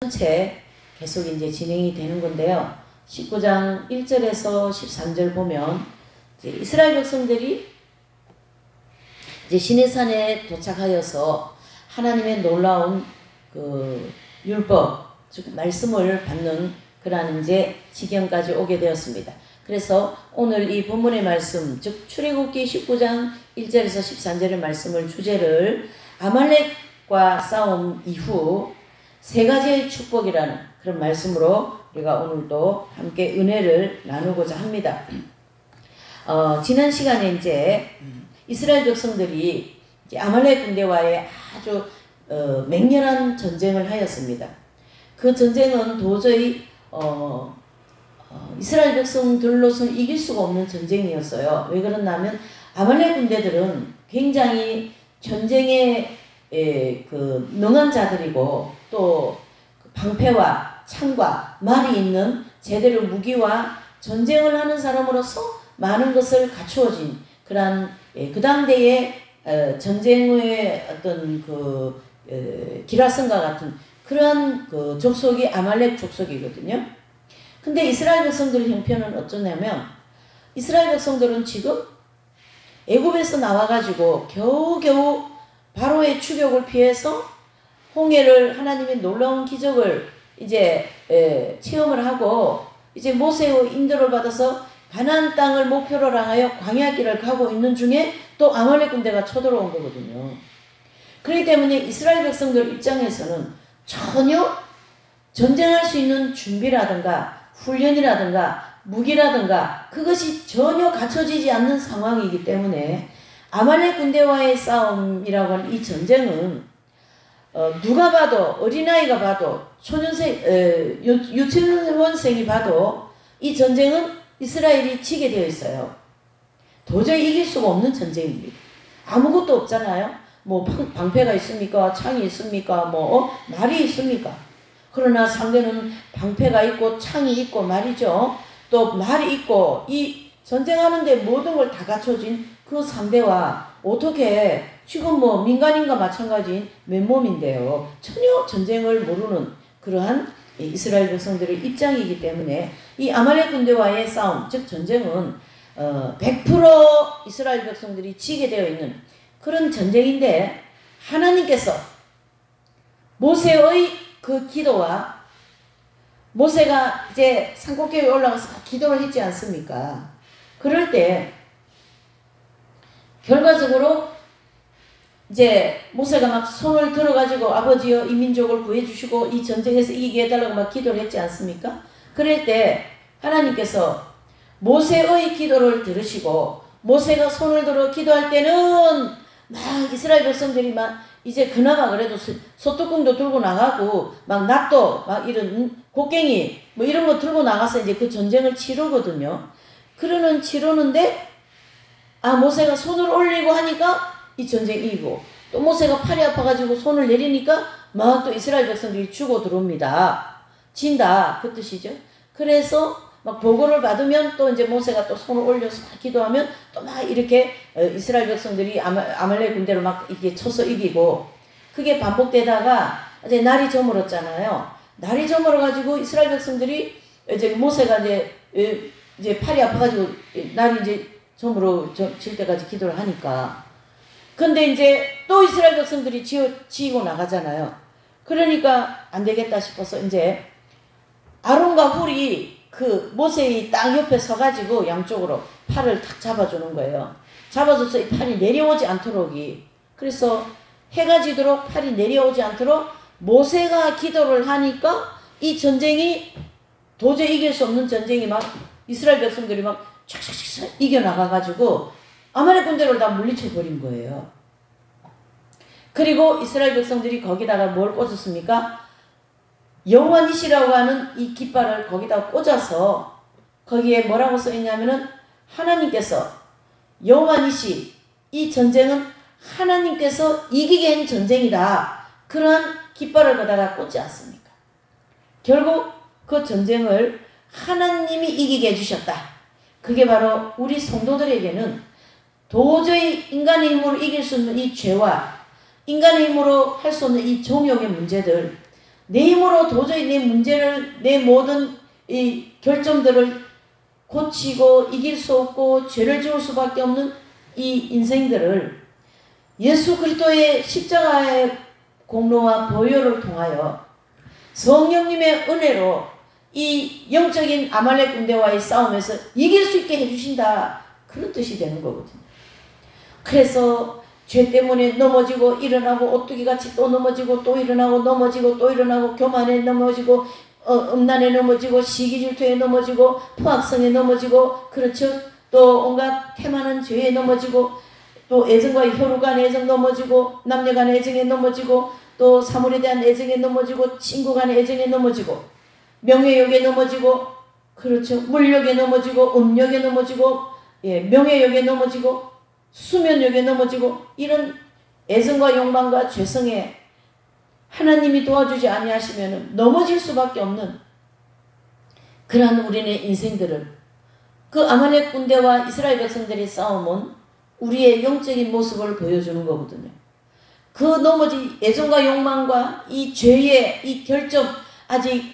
전체 계속 이제 진행이 되는 건데요. 19장 1절에서 13절 보면 이제 이스라엘 백성들이 이제 시내산에 도착하여서 하나님의 놀라운 그 율법, 즉 말씀을 받는 그러한 이제 지경까지 오게 되었습니다. 그래서 오늘 이 본문의 말씀, 즉 출애굽기 19장 1절에서 13절의 말씀을 주제를 아말렉과 싸움 이후 세 가지의 축복이라는 그런 말씀으로 우리가 오늘도 함께 은혜를 나누고자 합니다. 지난 시간에 이제 이스라엘 백성들이 이제 아말렉 군대와의 아주 맹렬한 전쟁을 하였습니다. 그 전쟁은 도저히 이스라엘 백성들로서는 이길 수가 없는 전쟁이었어요. 왜 그러냐면 아말렉 군대들은 굉장히 전쟁에 그 능한 자들이고 또 방패와 창과 말이 있는 제대로 무기와 전쟁을 하는 사람으로서 많은 것을 갖추어진 그러한 그 당대의 전쟁의 어떤 그 기라성과 같은 그러한 그 족속이 아말렉 족속이거든요. 근데 이스라엘 백성들의 형편은 어쩌냐면 이스라엘 백성들은 지금 애굽에서 나와가지고 겨우겨우 바로의 추격을 피해서 홍해를 하나님의 놀라운 기적을 이제 체험을 하고 이제 모세의 인도를 받아서 가나안 땅을 목표로 향하여 광야길을 가고 있는 중에 또 아말렉 군대가 쳐들어온 거거든요. 그렇기 때문에 이스라엘 백성들 입장에서는 전혀 전쟁할 수 있는 준비라든가 훈련이라든가 무기라든가 그것이 전혀 갖춰지지 않는 상황이기 때문에 아말렉 군대와의 싸움이라고 하는 이 전쟁은 누가 봐도 어린아이가 봐도 유치원생이 봐도 이 전쟁은 이스라엘이 지게 되어 있어요. 도저히 이길 수가 없는 전쟁입니다. 아무것도 없잖아요. 뭐 방패가 있습니까? 창이 있습니까? 말이 있습니까? 그러나 상대는 방패가 있고 창이 있고 말이죠. 또 말이 있고 이 전쟁하는데 모든 걸 다 갖춰진 그 상대와 어떻게 지금 민간인과 마찬가지인 맨몸인데요. 전혀 전쟁을 모르는 그러한 이스라엘 백성들의 입장이기 때문에 이 아말렉 군대와의 싸움, 즉 전쟁은 100% 이스라엘 백성들이 지게 되어 있는 그런 전쟁인데 하나님께서 모세의 그 기도와 모세가 이제 산꼭대기에 올라가서 기도를 했지 않습니까? 그럴 때 결과적으로 이제 모세가 막 손을 들어가지고 아버지여 이 민족을 구해주시고 이 전쟁에서 이기게 해달라고 막 기도를 했지 않습니까? 그럴 때 하나님께서 모세의 기도를 들으시고 모세가 손을 들어 기도할 때는 막 이스라엘 백성들이 막 이제 그나마 그래도 소뚜껑도 들고 나가고 막 낫도 막 이런 곡괭이 뭐 이런 거 들고 나가서 이제 그 전쟁을 치르거든요. 그러는 치르는데 모세가 손을 올리고 하니까 이 전쟁 이기고 또 모세가 팔이 아파가지고 손을 내리니까 막 또 이스라엘 백성들이 죽어 들어옵니다. 진다 그 뜻이죠. 그래서 막 보고를 받으면 또 이제 모세가 또 손을 올려서 막 기도하면 또 막 이렇게 이스라엘 백성들이 아말렉 군대를 막 이렇게 쳐서 이기고 그게 반복되다가 이제 날이 저물었잖아요. 날이 저물어가지고 이스라엘 백성들이 이제 모세가 이제 팔이 아파가지고 날이 이제 저물어질 때까지 기도를 하니까 근데 이제 또 이스라엘 백성들이 지고 나가잖아요. 그러니까 안 되겠다 싶어서 이제 아론과 훌이 그 모세의 땅 옆에 서가지고 양쪽으로 팔을 탁 잡아주는 거예요. 잡아줘서 이 팔이 내려오지 않도록이. 그래서 해가 지도록 팔이 내려오지 않도록 모세가 기도를 하니까 이 전쟁이 도저히 이길 수 없는 전쟁이 막 이스라엘 백성들이 막 촥촥촥 이겨나가가지고 아말렉 군대를 다 물리쳐버린 거예요. 그리고 이스라엘 백성들이 거기다가 뭘 꽂았습니까? 여호와 니시라고 하는 이 깃발을 거기다 꽂아서 거기에 뭐라고 써있냐면은 하나님께서 여호와 니시 이 전쟁은 하나님께서 이기게 한 전쟁이다. 그러한 깃발을 거기다가 꽂지 않습니까? 결국 그 전쟁을 하나님이 이기게 해주셨다. 그게 바로 우리 성도들에게는 도저히 인간의 힘으로 이길 수 없는 이 죄와 인간의 힘으로 할 수 없는 이 정욕의 문제들 내 힘으로 도저히 내 문제를, 내 모든 이 결점들을 고치고 이길 수 없고 죄를 지을 수밖에 없는 이 인생들을 예수 그리스도의 십자가의 공로와 보혈을 통하여 성령님의 은혜로 이 영적인 아말렉 군대와의 싸움에서 이길 수 있게 해주신다. 그런 뜻이 되는 거거든요. 그래서 죄 때문에 넘어지고 일어나고 오뚜기같이 또 넘어지고 또 일어나고 넘어지고 또 일어나고 교만에 넘어지고 음란에 넘어지고 시기질투에 넘어지고 포악성에 넘어지고 그렇죠. 또 온갖 태만한 죄에 넘어지고 또 애정과 혈육 간 애정 넘어지고 남녀 간 애정에 넘어지고 또 사물에 대한 애정에 넘어지고 친구 간 애정에 넘어지고 명예욕에 넘어지고 그렇죠. 물욕에 넘어지고 음욕에 넘어지고 명예욕에 넘어지고 수면욕에 넘어지고 이런 애정과 욕망과 죄성에 하나님이 도와주지 아니하시면 넘어질 수밖에 없는 그러한 우리의 인생들을 그 아말렉 군대와 이스라엘 백성들의 싸움은 우리의 영적인 모습을 보여주는 거거든요. 그 넘어진 애정과 욕망과 이 죄의 이 결점 아직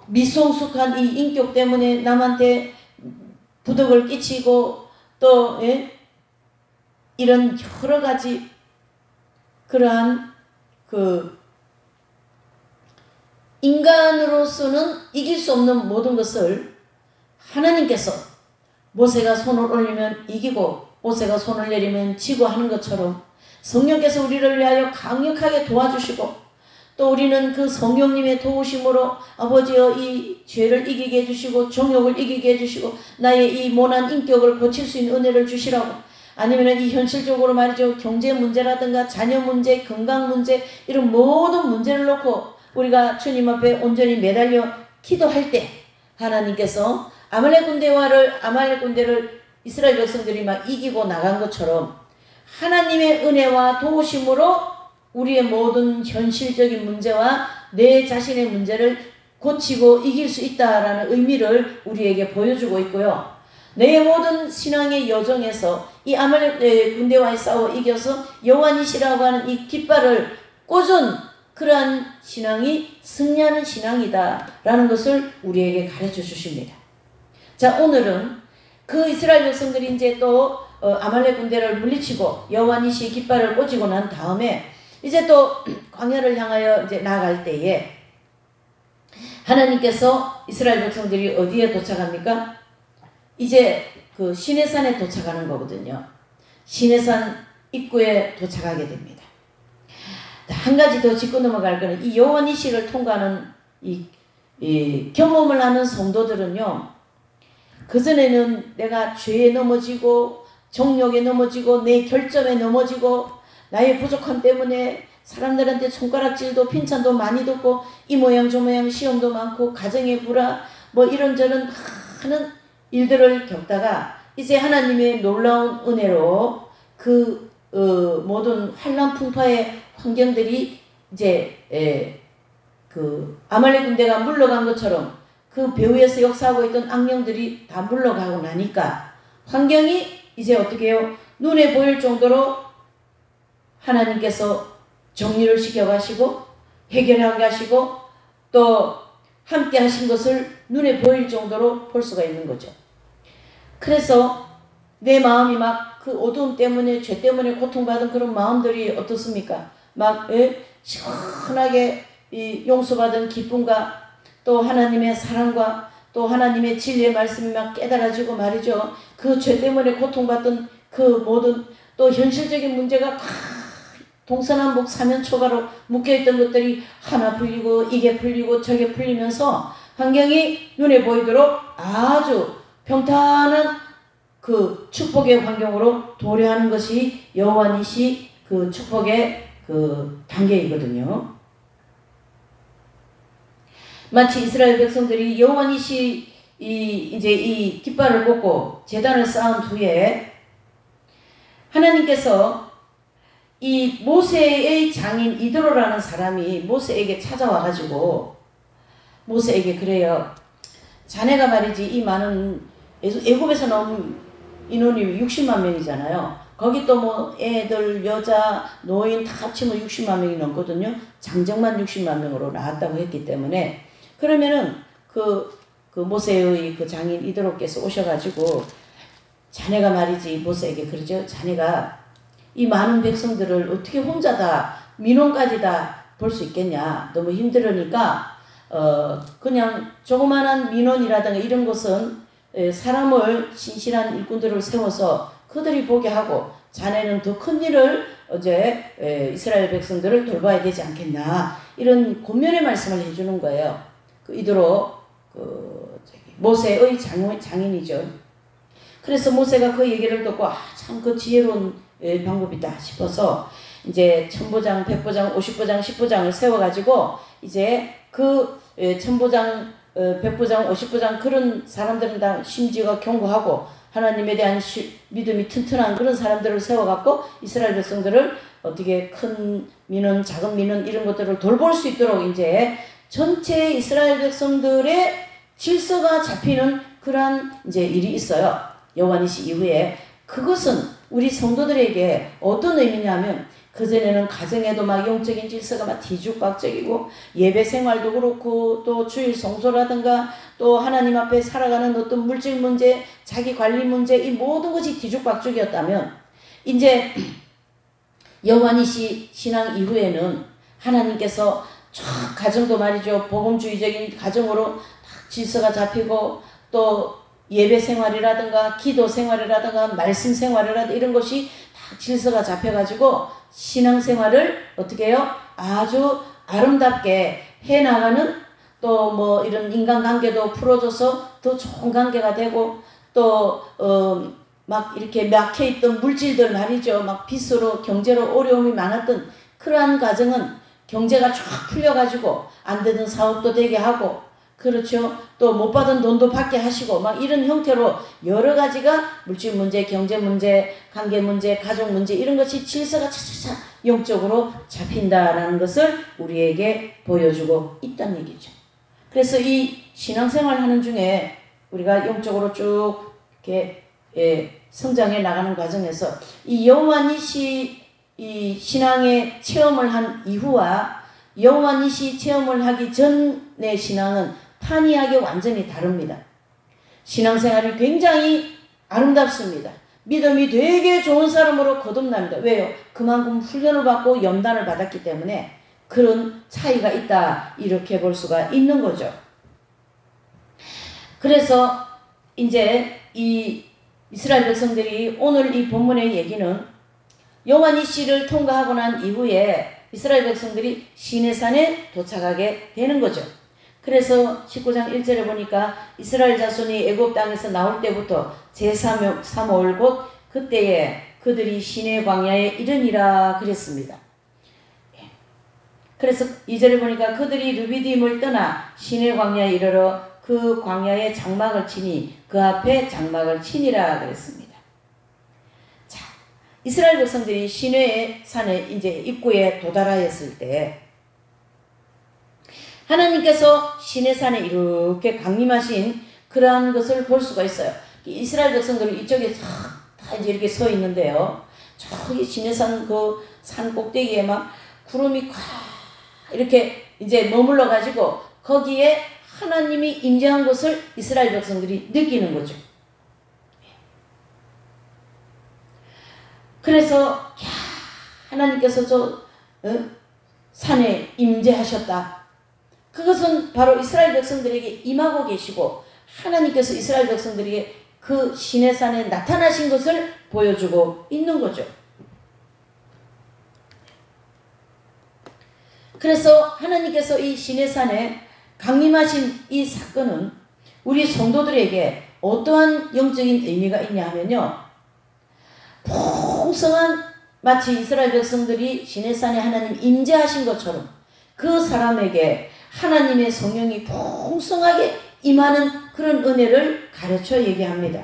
미성숙한 이 인격 때문에 남한테 부덕을 끼치고 또 이런 여러 가지 그러한 그 인간으로서는 이길 수 없는 모든 것을 하나님께서 모세가 손을 올리면 이기고 모세가 손을 내리면 지고 하는 것처럼 성령께서 우리를 위하여 강력하게 도와주시고 또 우리는 그 성령님의 도우심으로 아버지여 이 죄를 이기게 해주시고 정욕을 이기게 해주시고 나의 이 모난 인격을 고칠 수 있는 은혜를 주시라고 아니면 이 현실적으로 말이죠. 경제 문제라든가 자녀 문제, 건강 문제 이런 모든 문제를 놓고 우리가 주님 앞에 온전히 매달려 기도할 때 하나님께서 아말렉 군대를 이스라엘 백성들이 막 이기고 나간 것처럼 하나님의 은혜와 도우심으로 우리의 모든 현실적인 문제와 내 자신의 문제를 고치고 이길 수 있다라는 의미를 우리에게 보여주고 있고요. 내 모든 신앙의 여정에서 이 아말렉 군대와의 싸워 이겨서 여호와니시라고 하는 이 깃발을 꽂은 그러한 신앙이 승리하는 신앙이다라는 것을 우리에게 가르쳐 주십니다. 자, 오늘은 그 이스라엘 백성들이 이제 또 아말렉 군대를 물리치고 여호와니시 깃발을 꽂고 난 다음에 이제 또 광야를 향하여 이제 나아갈 때에 하나님께서 이스라엘 백성들이 어디에 도착합니까? 이제 그 시내산에 도착하는 거거든요. 시내산 입구에 도착하게 됩니다. 한 가지 더 짚고 넘어갈 거는 이 여호와니시를 통과하는 이 경험을 하는 성도들은요. 그전에는 내가 죄에 넘어지고 정욕에 넘어지고 내 결점에 넘어지고 나의 부족함 때문에 사람들한테 손가락질도 핀찬도 많이 듣고 이 모양 저 모양 시험도 많고 가정의 불화 뭐 이런저런 많은 일들을 겪다가 이제 하나님의 놀라운 은혜로 그 모든 환란 풍파의 환경들이 이제 그 아말렉 군대가 물러간 것처럼 그 배후에서 역사하고 있던 악령들이 다 물러가고 나니까 환경이 이제 어떻게 해요? 눈에 보일 정도로 하나님께서 정리를 시켜가시고 해결하게 하시고 또 함께 하신 것을 눈에 보일 정도로 볼 수가 있는 거죠. 그래서 내 마음이 막 그 어두움 때문에 죄 때문에 고통받은 그런 마음들이 어떻습니까? 막 시원하게 이 용서받은 기쁨과 또 하나님의 사랑과 또 하나님의 진리의 말씀이 막 깨달아지고 말이죠. 그 죄 때문에 고통받던 그 모든 또 현실적인 문제가 동서남북 사면초가로 묶여있던 것들이 하나 풀리고 이게 풀리고 저게 풀리면서 환경이 눈에 보이도록 아주 평탄한 그 축복의 환경으로 도래하는 것이 여호와니시 그 축복의 그 단계이거든요. 마치 이스라엘 백성들이 여호와니시 이제 이 깃발을 꽂고 제단을 쌓은 후에 하나님께서 이 모세의 장인 이드로라는 사람이 모세에게 찾아와가지고 모세에게 그래요. 자네가 말이지 이 많은 애굽에서 나온 인원이 60만 명이잖아요. 거기 또 뭐 애들, 여자, 노인 다 합치면 60만 명이 넘거든요. 장정만 60만 명으로 나왔다고 했기 때문에 그러면은 그 모세의 그 장인 이드로께서 오셔가지고 자네가 말이지 모세에게 그러죠. 자네가 이 많은 백성들을 어떻게 혼자 다 민원까지 다 볼 수 있겠냐. 너무 힘들으니까 그냥 조그마한 민원이라든가 이런 것은 사람을 신실한 일꾼들을 세워서 그들이 보게 하고 자네는 더 큰 일을 어제 이스라엘 백성들을 돌봐야 되지 않겠나. 이런 권면의 말씀을 해주는 거예요. 그 이드로 모세의 장인이죠. 그래서 모세가 그 얘기를 듣고 참 그 지혜로운 방법이다 싶어서 이제 천부장, 백부장, 50부장, 10부장을 세워가지고 이제 그 천부장, 백부장, 50부장 그런 사람들은 다 심지어가 견고하고 하나님에 대한 믿음이 튼튼한 그런 사람들을 세워갖고 이스라엘 백성들을 어떻게 큰 민원, 작은 민원 이런 것들을 돌볼 수 있도록 이제 전체 이스라엘 백성들의 질서가 잡히는 그러한 이제 일이 있어요. 여호와니시 이후에. 그것은 우리 성도들에게 어떤 의미냐면 그전에는 가정에도 막 영적인 질서가 막 뒤죽박죽이고 예배 생활도 그렇고 또 주일 성소라든가 또 하나님 앞에 살아가는 어떤 물질 문제, 자기 관리 문제 이 모든 것이 뒤죽박죽이었다면 이제 여호와니시 신앙 이후에는 하나님께서 쫙 가정도 말이죠. 복음주의적인 가정으로 딱 질서가 잡히고 또 예배 생활이라든가 기도 생활이라든가 말씀 생활이라든가 이런 것이 다 질서가 잡혀가지고 신앙생활을 어떻게 해요? 아주 아름답게 해나가는 또 뭐 이런 인간관계도 풀어줘서 더 좋은 관계가 되고 또 막 이렇게 막혀있던 물질들 말이죠. 막 빚으로 경제로 어려움이 많았던 그러한 과정은 경제가 쫙 풀려가지고 안 되던 사업도 되게 하고 그렇죠. 또 못 받은 돈도 받게 하시고 막 이런 형태로 여러 가지가 물질 문제, 경제 문제, 관계 문제, 가족 문제 이런 것이 질서가 차차차 영적으로 잡힌다라는 것을 우리에게 보여주고 있다는 얘기죠. 그래서 이 신앙생활 하는 중에 우리가 영적으로 쭉 이렇게 성장해 나가는 과정에서 이 여호와니시 이 신앙의 체험을 한 이후와 여호와니시 체험을 하기 전의 신앙은 판이하게 완전히 다릅니다. 신앙생활이 굉장히 아름답습니다. 믿음이 되게 좋은 사람으로 거듭납니다. 왜요? 그만큼 훈련을 받고 연단을 받았기 때문에 그런 차이가 있다 이렇게 볼 수가 있는 거죠. 그래서 이제 이 이스라엘 백성들이 오늘 이 본문의 얘기는 여호와니시를 통과하고 난 이후에 이스라엘 백성들이 시내산에 도착하게 되는 거죠. 그래서 19장 1절에 보니까 이스라엘 자손이 애굽 땅에서 나올 때부터 제3월 곧 그때에 그들이 시내 광야에 이르니라 그랬습니다. 그래서 2절에 보니까 그들이 르비딤을 떠나 시내 광야에 이르러 그 광야에 장막을 치니 그 앞에 장막을 치니라 그랬습니다. 자, 이스라엘 백성들이 시내 산에 이제 입구에 도달하였을 때 하나님께서 시내산에 이렇게 강림하신 그러한 것을 볼 수가 있어요. 이스라엘 백성들은 이쪽에 다 이제 이렇게 서 있는데요. 저기 시내산 그 산 꼭대기에 막 구름이 꽉 이렇게 이제 머물러 가지고 거기에 하나님이 임재한 것을 이스라엘 백성들이 느끼는 거죠. 그래서 하나님께서 저 산에 임재하셨다. 그것은 바로 이스라엘 백성들에게 임하고 계시고 하나님께서 이스라엘 백성들에게 그 시내산에 나타나신 것을 보여주고 있는 거죠. 그래서 하나님께서 이 시내산에 강림하신 이 사건은 우리 성도들에게 어떠한 영적인 의미가 있냐 하면요. 풍성한 마치 이스라엘 백성들이 시내산에 하나님 임재하신 것처럼 그 사람에게 하나님의 성령이 풍성하게 임하는 그런 은혜를 가르쳐 얘기합니다.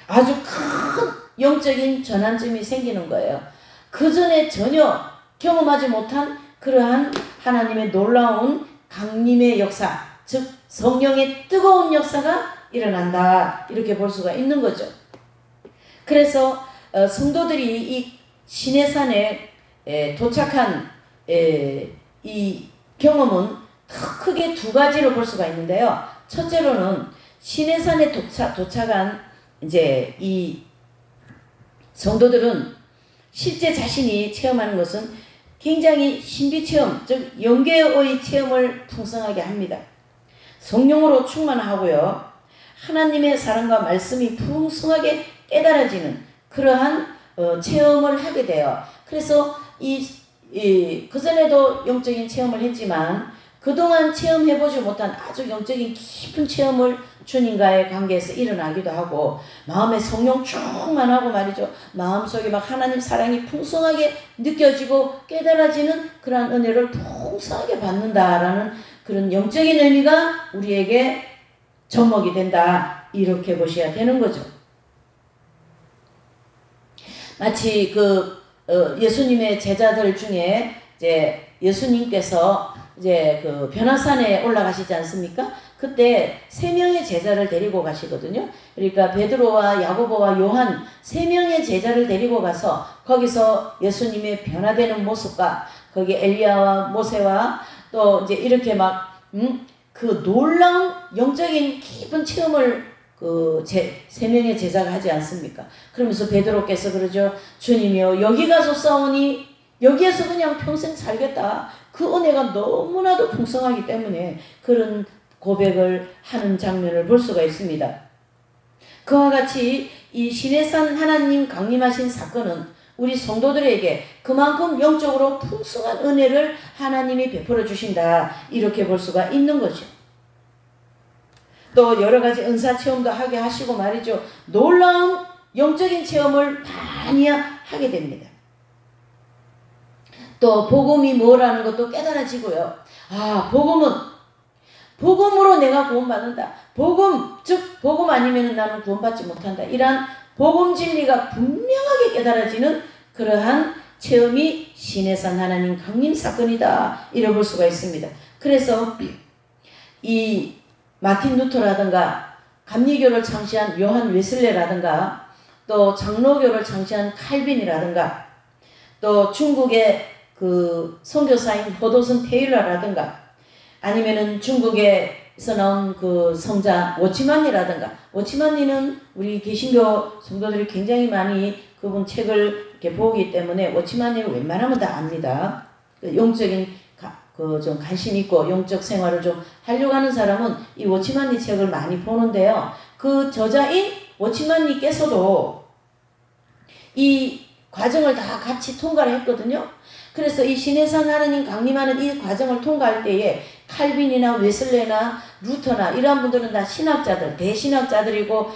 아주 큰 영적인 전환점이 생기는 거예요. 그 전에 전혀 경험하지 못한 그러한 하나님의 놀라운 강림의 역사, 즉 성령의 뜨거운 역사가 일어난다 이렇게 볼 수가 있는 거죠. 그래서 성도들이 이 시내산에 도착한 이 경험은 크게 두 가지로 볼 수가 있는데요. 첫째로는 시내산에 도착한 이제 이 성도들은 실제 자신이 체험하는 것은 굉장히 신비 체험, 즉 영계의 체험을 풍성하게 합니다. 성령으로 충만하고요. 하나님의 사랑과 말씀이 풍성하게 깨달아지는 그러한 체험을 하게 돼요. 그래서 그전에도 영적인 체험을 했지만 그동안 체험해보지 못한 아주 영적인 깊은 체험을 주님과의 관계에서 일어나기도 하고 마음에 성령 충만하고 말이죠. 마음속에 막 하나님 사랑이 풍성하게 느껴지고 깨달아지는 그러한 은혜를 풍성하게 받는다라는 그런 영적인 의미가 우리에게 접목이 된다. 이렇게 보셔야 되는 거죠. 마치 예수님의 제자들 중에 이제 예수님께서 이제 그 변화산에 올라가시지 않습니까? 그때 3명의 제자를 데리고 가시거든요. 그러니까 베드로와 야고보와 요한 3명의 제자를 데리고 가서 거기서 예수님의 변화되는 모습과 거기 엘리야와 모세와 또 이제 이렇게 막 그 놀라운 영적인 깊은 체험을 그 3명의 제자가 하지 않습니까? 그러면서 베드로께서 그러죠. 주님이여 여기 가서 싸우니 여기에서 그냥 평생 살겠다. 그 은혜가 너무나도 풍성하기 때문에 그런 고백을 하는 장면을 볼 수가 있습니다. 그와 같이 이 시내산 하나님 강림하신 사건은 우리 성도들에게 그만큼 영적으로 풍성한 은혜를 하나님이 베풀어 주신다. 이렇게 볼 수가 있는 거죠. 또 여러 가지 은사 체험도 하게 하시고 말이죠. 놀라운 영적인 체험을 많이 하게 됩니다. 또 복음이 뭐라는 것도 깨달아지고요. 아, 복음으로 내가 구원받는다. 즉 복음 아니면 나는 구원받지 못한다. 이러한 복음 진리가 분명하게 깨달아지는 그러한 체험이 시내산 하나님 강림 사건이다. 이래 볼 수가 있습니다. 그래서 이 마틴 루터라든가 감리교를 창시한 요한 웨슬레라든가 또 장로교를 창시한 칼빈이라든가 또 중국의 그 선교사인 허도슨 테일러라든가 아니면은 중국에서 나온 그 성자 워치만니라든가 워치만니는 우리 개신교 성도들이 굉장히 많이 그분 책을 이렇게 보기 때문에 워치만니는 웬만하면 다 압니다. 영적인 좀 관심 있고 영적 생활을 좀 하려고 하는 사람은 이 워치만니 책을 많이 보는데요. 그 저자인 워치만니께서도 이 과정을 다 같이 통과를 했거든요. 그래서 이 시내산 하나님 강림하는 이 과정을 통과할 때에 칼빈이나 웨슬레나 루터나 이러한 분들은 다 신학자들, 대신학자들이고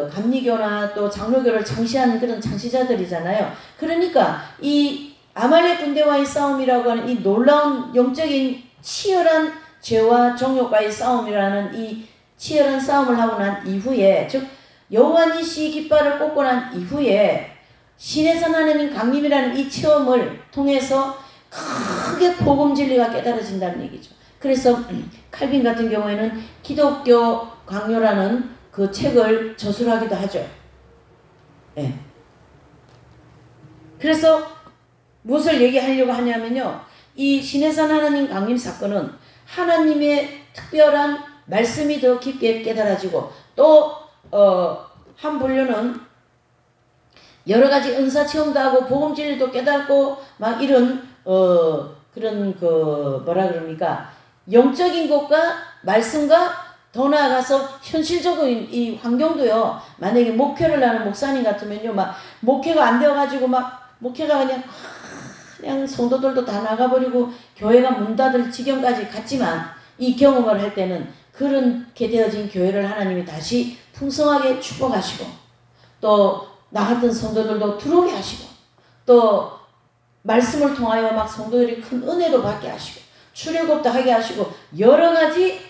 감리교나 또 장로교를 창시하는 그런 창시자들이잖아요. 그러니까 이 아말렉 군대와의 싸움이라고 하는 이 놀라운 영적인 치열한 죄와 정욕과의 싸움이라는 이 치열한 싸움을 하고 난 이후에 즉 여호와 니시 깃발을 꽂고 난 이후에 시내산 하나님 강림이라는 이 체험을 통해서 크게 복음 진리가 깨달아진다는 얘기죠. 그래서 칼빈 같은 경우에는 기독교 강요라는 그 책을 저술하기도 하죠. 네. 그래서 무엇을 얘기하려고 하냐면요. 이 시내산 하나님 강림 사건은 하나님의 특별한 말씀이 더 깊게 깨달아지고 또 한 분류는 여러 가지 은사 체험도 하고 복음 진리도 깨닫고 막 이런 그런 뭐라 그럽니까? 영적인 것과 말씀과 더 나아가서 현실적인 이 환경도요. 만약에 목회를 하는 목사님 같으면요. 막 목회가 안 되어가지고 막 목회가 그냥 성도들도 다 나가버리고 교회가 문 닫을 지경까지 갔지만 이 경험을 할 때는 그렇게 되어진 교회를 하나님이 다시 풍성하게 축복하시고 또 나 같은 성도들도 들어오게 하시고 또 말씀을 통하여 막 성도들이 큰 은혜도 받게 하시고 출애굽도 하게 하시고 여러 가지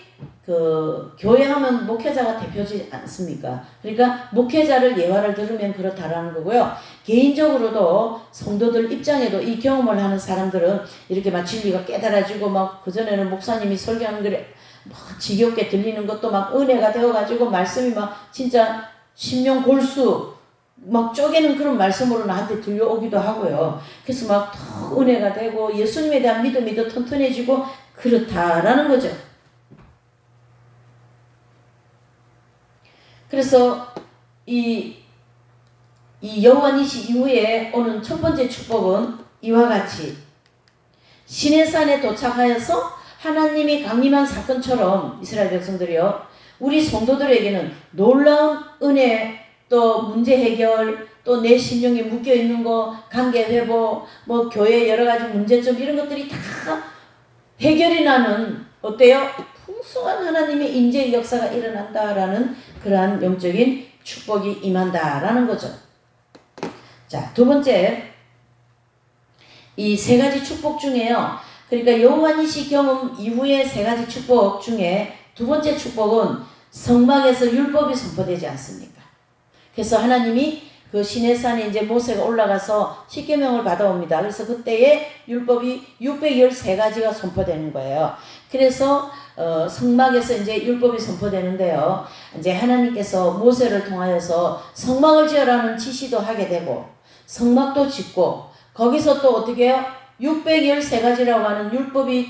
교회 하면 목회자가 대표지 않습니까? 그러니까 목회자를 예화를 들으면 그렇다라는 거고요. 개인적으로도 성도들 입장에도 이 경험을 하는 사람들은 이렇게 막 진리가 깨달아지고 막 그전에는 목사님이 설교하는 글에 막 지겹게 들리는 것도 막 은혜가 되어가지고 말씀이 막 진짜 심령 골수 막 쪼개는 그런 말씀으로 나한테 들려오기도 하고요. 그래서 막 더 은혜가 되고 예수님에 대한 믿음이 더 튼튼해지고 그렇다라는 거죠. 그래서 이 여호와 니시 이후에 오는 첫 번째 축복은 이와 같이 시내산에 도착하여서 하나님이 강림한 사건처럼 이스라엘 백성들이요, 우리 성도들에게는 놀라운 은혜, 또 문제 해결, 또 내 심령에 묶여있는 거, 관계 회복, 뭐 교회 여러가지 문제점 이런 것들이 다 해결이 나는 어때요? 풍성한 하나님의 인재의 역사가 일어난다라는 그러한 영적인 축복이 임한다라는 거죠. 자, 두 번째, 이 세 가지 축복 중에요, 그러니까 여호와 니시 경험 이후의 세 가지 축복 중에 두 번째 축복은 성막에서 율법이 선포되지 않습니까? 그래서 하나님이 그 시내산에 이제 모세가 올라가서 십계명을 받아옵니다. 그래서 그때에 율법이 613가지가 선포되는 거예요. 그래서 성막에서 이제 율법이 선포되는데요, 이제 하나님께서 모세를 통하여서 성막을 지으라는 지시도 하게 되고 성막도 짓고 거기서 또 어떻게 해요? 613가지라고 하는 율법이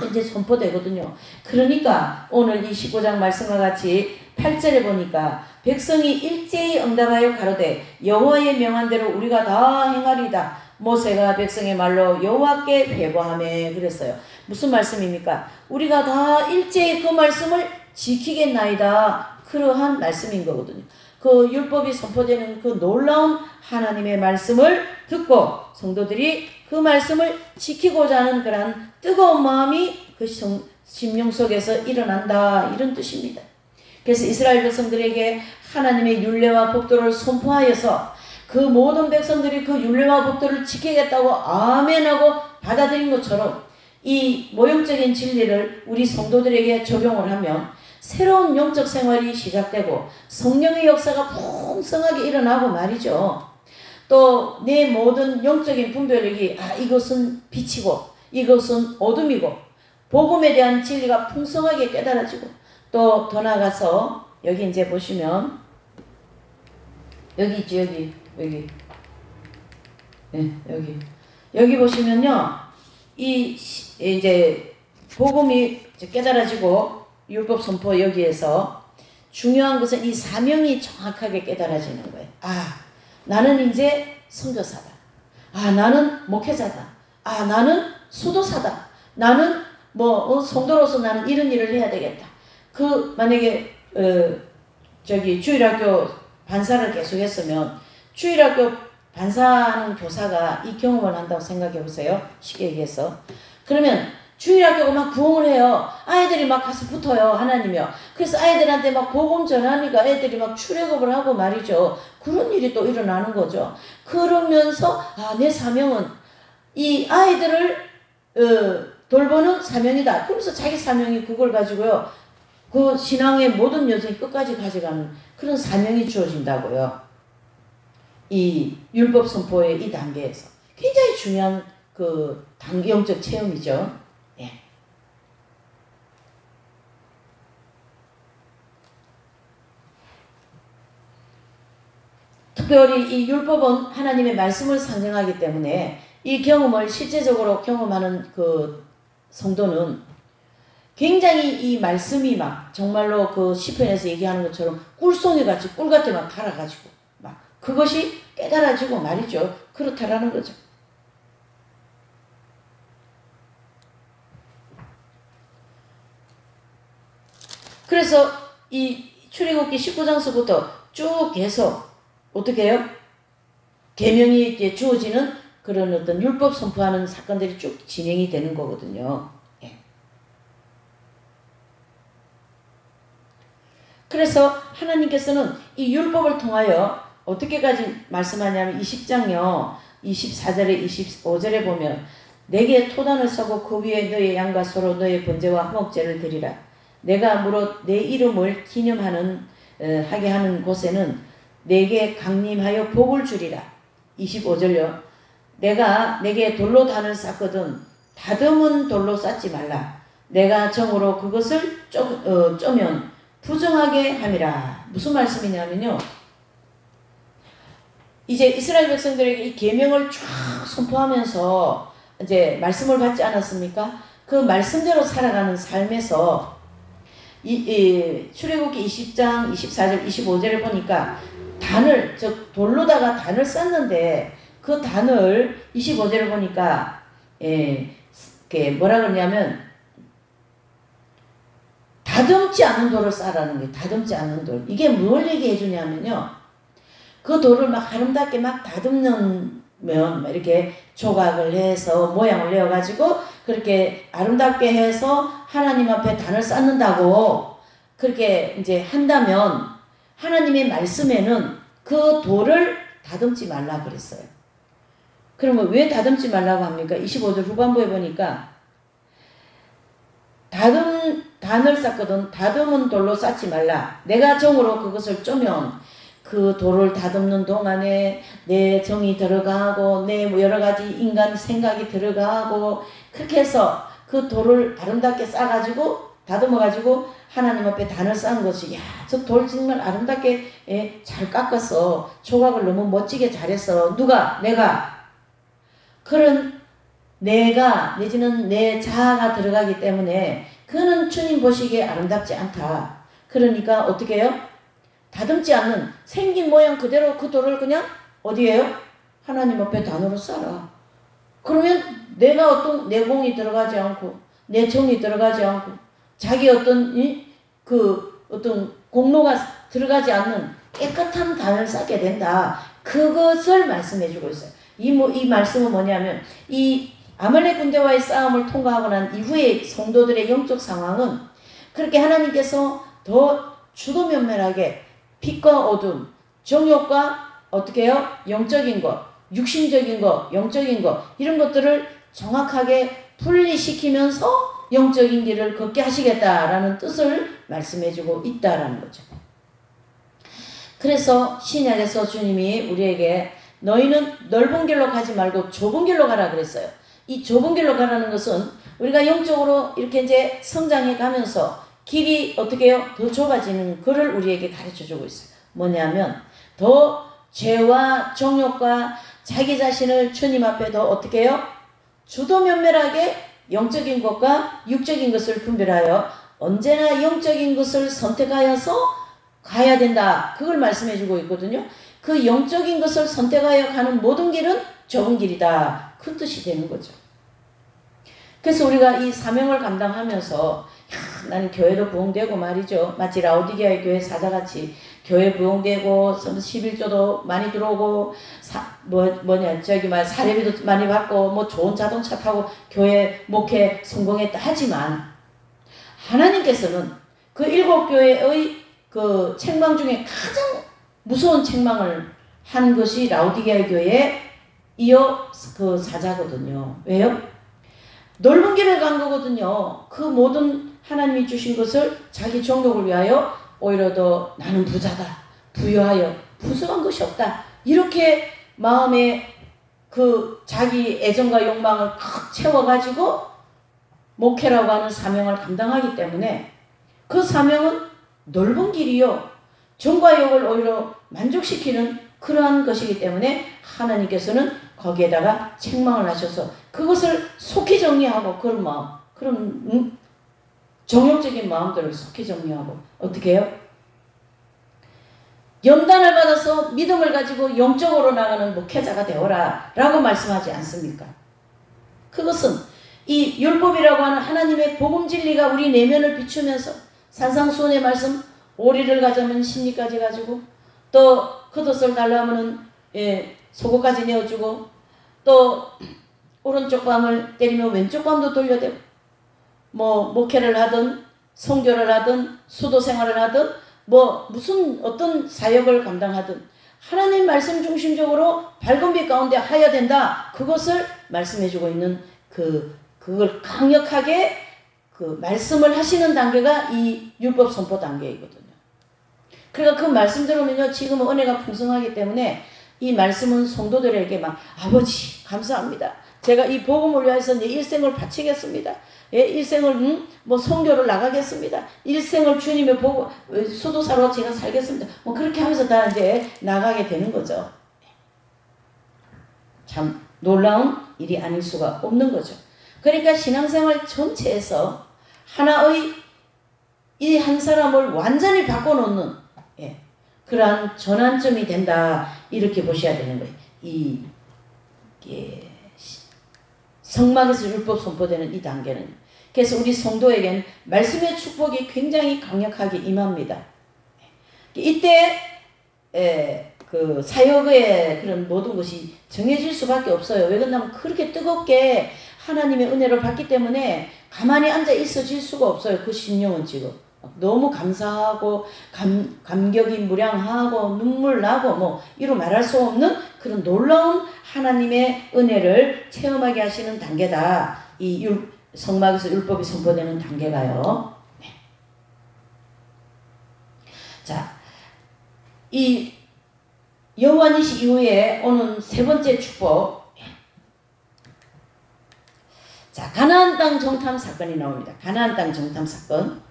이제 선포되거든요. 그러니까 오늘 이 19장 말씀과 같이 8절에 보니까 백성이 일제히 응답하여 가로되 여호와의 명한 대로 우리가 다 행하리이다. 모세가 백성의 말로 여호와께 회고하매 그랬어요. 무슨 말씀입니까? 우리가 다 일제히 그 말씀을 지키겠나이다. 그러한 말씀인 거거든요. 그 율법이 선포되는 그 놀라운 하나님의 말씀을 듣고 성도들이 그 말씀을 지키고자 하는 그런 뜨거운 마음이 그 심령 속에서 일어난다, 이런 뜻입니다. 그래서 이스라엘 백성들에게 하나님의 율례와 법도를 선포하여서 그 모든 백성들이 그 율례와 법도를 지키겠다고 아멘하고 받아들인 것처럼 이 모형적인 진리를 우리 성도들에게 적용을 하면 새로운 영적 생활이 시작되고 성령의 역사가 풍성하게 일어나고 말이죠. 또 내 모든 영적인 분별력이 이것은 빛이고 이것은 어둠이고 복음에 대한 진리가 풍성하게 깨달아지고, 또 더 나아가서 여기 이제 보시면 여기 있죠. 여기 네, 여기 보시면요, 이 이제 복음이 깨달아지고 율법 선포 여기에서 중요한 것은 이 사명이 정확하게 깨달아지는 거예요. 나는 이제 선교사다. 나는 목회자다. 나는 수도사다. 나는 성도로서 나는 이런 일을 해야 되겠다. 만약에 주일학교 반사를 계속했으면 주일학교 반사하는 교사가 이 경험을 한다고 생각해 보세요. 쉽게 얘기해서. 그러면 주일학교가 막 부흥을 해요. 아이들이 막 가서 붙어요. 하나님이요. 그래서 아이들한테 막 복음 전하니까 애들이 막 출애굽을 하고 말이죠. 그런 일이 또 일어나는 거죠. 그러면서 내 사명은 이 아이들을 돌보는 사명이다. 그러면서 자기 사명이 그걸 가지고요, 그 신앙의 모든 여정이 끝까지 가져가는 그런 사명이 주어진다고요. 이 율법 선포의 이 단계에서 굉장히 중요한 그 영적 체험이죠. 예. 특별히 이 율법은 하나님의 말씀을 상징하기 때문에 이 경험을 실제적으로 경험하는 그 성도는 굉장히 이 말씀이 막 정말로 그 시편에서 얘기하는 것처럼 꿀송이 같이 꿀같이 막 달아가지고 막 그것이 깨달아지고 말이죠. 그렇다라는 거죠. 그래서 이 출애굽기 19장서부터 쭉 계속 어떻게 해요? 계명이 이제 주어지는 그런 어떤 율법 선포하는 사건들이 쭉 진행이 되는 거거든요. 예. 그래서 하나님께서는 이 율법을 통하여 어떻게까지 말씀하냐면 20장요 24절에 25절에 보면 내게 토단을 싸고 그 위에 너의 양과 소로 너의 번제와 화목제를 드리라. 내가 무릇 내 이름을 기념하는 하게 하는 곳에는 내게 강림하여 복을 주리라. 25절요. 내가 내게 돌로 단을 쌓거든 다듬은 돌로 쌓지 말라. 내가 정으로 그것을 쪼면 부정하게 함이라. 무슨 말씀이냐면요, 이제 이스라엘 백성들에게 이 계명을 쫙 선포하면서 이제 말씀을 받지 않았습니까? 그 말씀대로 살아가는 삶에서 출애굽기 20장 24절 25절을 보니까 단을 즉 돌로다가 단을 쌓는데 그 단을 25절을 보니까 뭐라 그러냐면 다듬지 않은 돌을 쌓으라는 거예요. 다듬지 않은 돌. 이게 뭘 얘기해 주냐면요. 그 돌을 막 아름답게 막 다듬는 이렇게 조각을 해서 모양을 내어가지고 그렇게 아름답게 해서 하나님 앞에 단을 쌓는다고 그렇게 이제 한다면 하나님의 말씀에는 그 돌을 다듬지 말라 그랬어요. 그러면 왜 다듬지 말라고 합니까? 25절 후반부에 보니까 단을 쌓거든 다듬은 돌로 쌓지 말라. 내가 정으로 그것을 쪼면 그 돌을 다듬는 동안에 내 정이 들어가고 내 여러 가지 인간 생각이 들어가고 그렇게 해서 그 돌을 아름답게 쌓아가지고 다듬어가지고 하나님 앞에 단을 쌓은 것이 야, 저 돌 정말 아름답게 잘 깎았어. 조각을 너무 멋지게 잘했어. 누가? 내가. 그런 내가 내지는 내 자아가 들어가기 때문에 그는 주님 보시기에 아름답지 않다. 그러니까 어떻게 해요? 다듬지 않는 생긴 모양 그대로 그 돌을 그냥 어디에요? 하나님 앞에 단으로 쌓아. 그러면 내가 어떤 내공이 들어가지 않고 내 정이 들어가지 않고 자기 어떤 어떤 공로가 들어가지 않는 깨끗한 단을 쌓게 된다. 그것을 말씀해 주고 있어요. 이 말씀은 뭐냐면 이 아말렉 군대와의 싸움을 통과하고 난 이후의 성도들의 영적 상황은 그렇게 하나님께서 더 주도면밀하게 빛과 어둠, 정욕과 어떻게 해요? 영적인 것, 육신적인 것, 영적인 것 이런 것들을 정확하게 분리시키면서 영적인 길을 걷게 하시겠다라는 뜻을 말씀해주고 있다라는 거죠. 그래서 신약에서 주님이 우리에게 너희는 넓은 길로 가지 말고 좁은 길로 가라 그랬어요. 이 좁은 길로 가라는 것은 우리가 영적으로 이렇게 이제 성장해 가면서 길이 어떻게 해요? 더 좁아지는 것을 우리에게 가르쳐 주고 있어요. 뭐냐면 더 죄와 정욕과 자기 자신을 주님 앞에 더 어떻게 해요? 주도면밀하게 영적인 것과 육적인 것을 분별하여 언제나 영적인 것을 선택하여서 가야 된다. 그걸 말씀해 주고 있거든요. 그 영적인 것을 선택하여 가는 모든 길은 좁은 길이다. 그 뜻이 되는 거죠. 그래서 우리가 이 사명을 감당하면서 나는 교회도 부흥되고 말이죠. 마치 라오디게아의 교회 사자같이 교회 부흥되고 11조도 많이 들어오고 사례비도 많이 받고 뭐 좋은 자동차 타고 교회 목회 성공했다 하지만 하나님께서는 그 7교회의 그 책망 중에 가장 무서운 책망을 한 것이 라오디게아 교회에 이어 그 사자거든요. 왜요? 넓은 길을 간 거거든요. 그 모든 하나님이 주신 것을 자기 정욕을 위하여 오히려 더 나는 부자다. 부유하여 부수한 것이 없다. 이렇게 마음에 그 자기 애정과 욕망을 꽉 채워가지고 목회라고 하는 사명을 감당하기 때문에 그 사명은 넓은 길이요. 정과 욕을 오히려 만족시키는 그러한 것이기 때문에 하나님께서는 거기에다가 책망을 하셔서 그것을 속히 정리하고 그런 마음, 그런 정욕적인 마음들을 속히 정리하고 어떻게 해요? 연단을 받아서 믿음을 가지고 영적으로 나가는 목회자가 되어라 라고 말씀하지 않습니까? 그것은 이 율법이라고 하는 하나님의 복음 진리가 우리 내면을 비추면서 산상수훈의 말씀 오리를 가져면 심리까지 가지고 또 겉옷을 달라 하면은 속옷까지 내어주고 또 오른쪽 밤을 때리면 왼쪽 밤도 돌려대고 뭐 목회를 하든 선교를 하든 수도 생활을 하든 뭐 무슨 어떤 사역을 감당하든 하나님 말씀 중심적으로 밝은 빛 가운데 하여야 된다. 그것을 말씀해주고 있는 그걸 강력하게 그 말씀을 하시는 단계가 이 율법 선포 단계이거든요. 그러니까 그 말씀 들으면요, 지금은 은혜가 풍성하기 때문에 이 말씀은 성도들에게 막 아버지 감사합니다. 제가 이 복음을 위해서 내 일생을 바치겠습니다. 일생을 뭐 선교를 나가겠습니다. 일생을 주님의 수도사로 제가 살겠습니다. 뭐 그렇게 하면서 다 이제 나가게 되는 거죠. 참 놀라운 일이 아닐 수가 없는 거죠. 그러니까 신앙생활 전체에서 하나의 이 한 사람을 완전히 바꿔놓는 그러한 전환점이 된다 이렇게 보셔야 되는 거예요. 이 성막에서 율법 선포되는 이 단계는. 그래서 우리 성도에게는 말씀의 축복이 굉장히 강력하게 임합니다. 이때 그 사역의 그런 모든 것이 정해질 수밖에 없어요. 왜 그러냐면 그렇게 뜨겁게 하나님의 은혜를 받기 때문에 가만히 앉아 있어질 수가 없어요. 그 심령은 지금 너무 감사하고 감격이 무량하고 눈물 나고 뭐 이루 말할 수 없는 그런 놀라운 하나님의 은혜를 체험하게 하시는 단계다. 이 성막에서 율법이 선포되는 단계가요. 네. 자, 이 여호와니시 이후에 오는 세 번째 축복. 자, 가나안 땅 정탐 사건이 나옵니다. 가나안 땅 정탐 사건.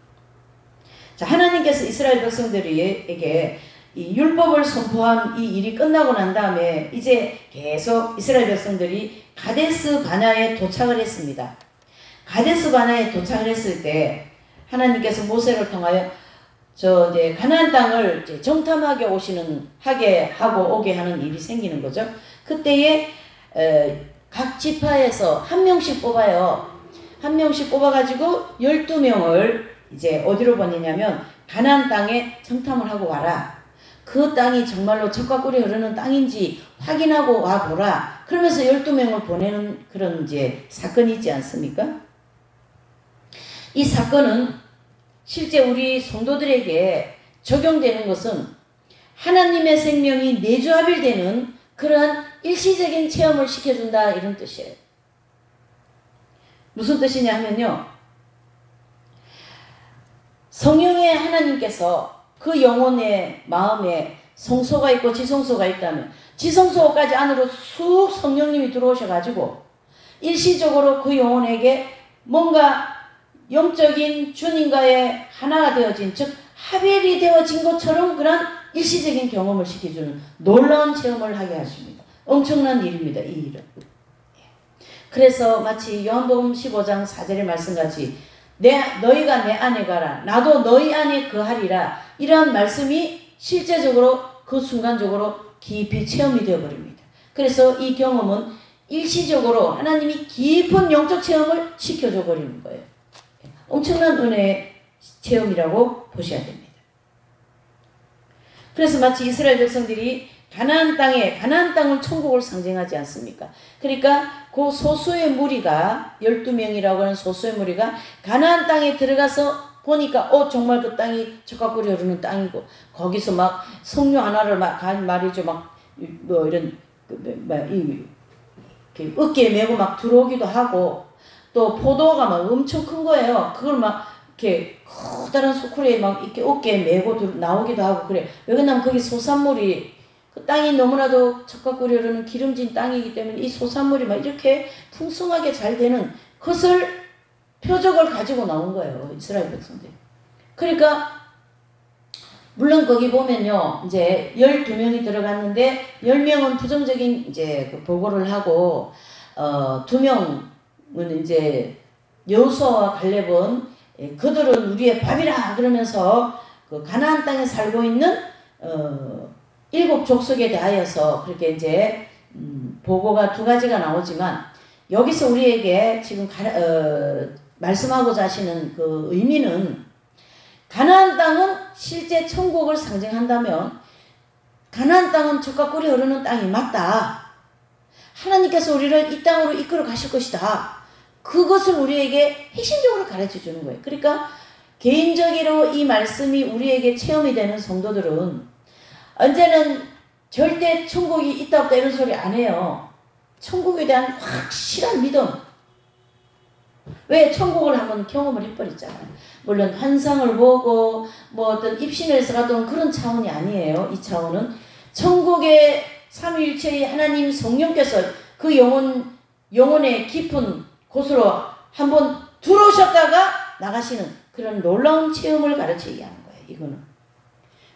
자, 하나님께서 이스라엘 백성들에게 이 율법을 선포한 이 일이 끝나고 난 다음에 이제 계속 이스라엘 백성들이 가데스 바냐에 도착을 했습니다. 가데스 바냐에 도착을 했을 때 하나님께서 모세를 통하여 이제 가나안 땅을 이제 정탐하게 하게 하고 오게 하는 일이 생기는 거죠. 그때에 각 지파에서 한 명씩 뽑아요. 한 명씩 뽑아가지고 12명을 이제 어디로 보내냐면 가나안 땅에 정탐을 하고 와라. 그 땅이 정말로 젖과 꿀이 흐르는 땅인지 확인하고 와 보라. 그러면서 12명을 보내는 그런 이제 사건이 있지 않습니까? 이 사건은 실제 우리 성도들에게 적용되는 것은 하나님의 생명이 내주합일되는 그러한 일시적인 체험을 시켜준다 이런 뜻이에요. 무슨 뜻이냐 하면요. 성령의 하나님께서 그 영혼의 마음에 성소가 있고 지성소가 있다면 지성소까지 안으로 쑥 성령님이 들어오셔가지고 일시적으로 그 영혼에게 뭔가 영적인 주님과의 하나가 되어진 즉 합일이 되어진 것처럼 그런 일시적인 경험을 시켜주는 놀라운 체험을 하게 하십니다. 엄청난 일입니다. 이 일은. 그래서 마치 요한복음 15장 4절의 말씀같이 너희가 내 안에 가라 나도 너희 안에 거하리라 이러한 말씀이 실제적으로 그 순간적으로 깊이 체험이 되어버립니다. 그래서 이 경험은 일시적으로 하나님이 깊은 영적 체험을 시켜줘 버리는 거예요. 엄청난 은혜의 체험이라고 보셔야 됩니다. 그래서 마치 이스라엘 백성들이 가나안 땅을 천국을 상징하지 않습니까? 그러니까 그 소수의 무리가 12명이라고 하는 소수의 무리가 가나안 땅에 들어가서 보니까 정말 그 땅이 젖과 꿀이 흐르는 땅이고 거기서 막 석류 하나를 말이죠 뭐 이런 어깨에 메고 막 들어오기도 하고 또 포도가 막 엄청 큰 거예요. 그걸 막 이렇게 커다란 수쿨에 막 이렇게 어깨에 메고 나오기도 하고 그래. 왜 그러냐면 거기 소산물이 그 땅이 너무나도 젖과 꿀이 흐르는 기름진 땅이기 때문에 이 소산물이 막 이렇게 풍성하게 잘 되는 것을 표적을 가지고 나온 거예요. 이스라엘 백성들이. 그러니까 물론 거기 보면요. 이제 12명이 들어갔는데 10명은 부정적인 이제 그 보고를 하고 2명은 이제 여호수아와 갈렙은 그들은 우리의 밥이라 그러면서 그 가나안 땅에 살고 있는 7 족속에 대하여서 그렇게 이제 보고가 2가지가 나오지만 여기서 우리에게 지금 말씀하고자 하시는 그 의미는 가나안 땅은 실제 천국을 상징한다면 가나안 땅은 젖과 꿀이 흐르는 땅이 맞다. 하나님께서 우리를 이 땅으로 이끌어 가실 것이다. 그것을 우리에게 핵심적으로 가르쳐 주는 거예요. 그러니까 개인적으로 이 말씀이 우리에게 체험이 되는 성도들은 언제는 절대 천국이 있다 없다 이런 소리 안 해요. 천국에 대한 확실한 믿음. 왜? 천국을 한번 경험을 해버렸잖아요. 물론 환상을 보고 뭐 어떤 입신을 해서 가던 그런 차원이 아니에요. 이 차원은 천국의 삼위일체의 하나님 성령께서 그 영혼의 깊은 곳으로 한번 들어오셨다가 나가시는 그런 놀라운 체험을 가르치게 하는 거예요. 이거는.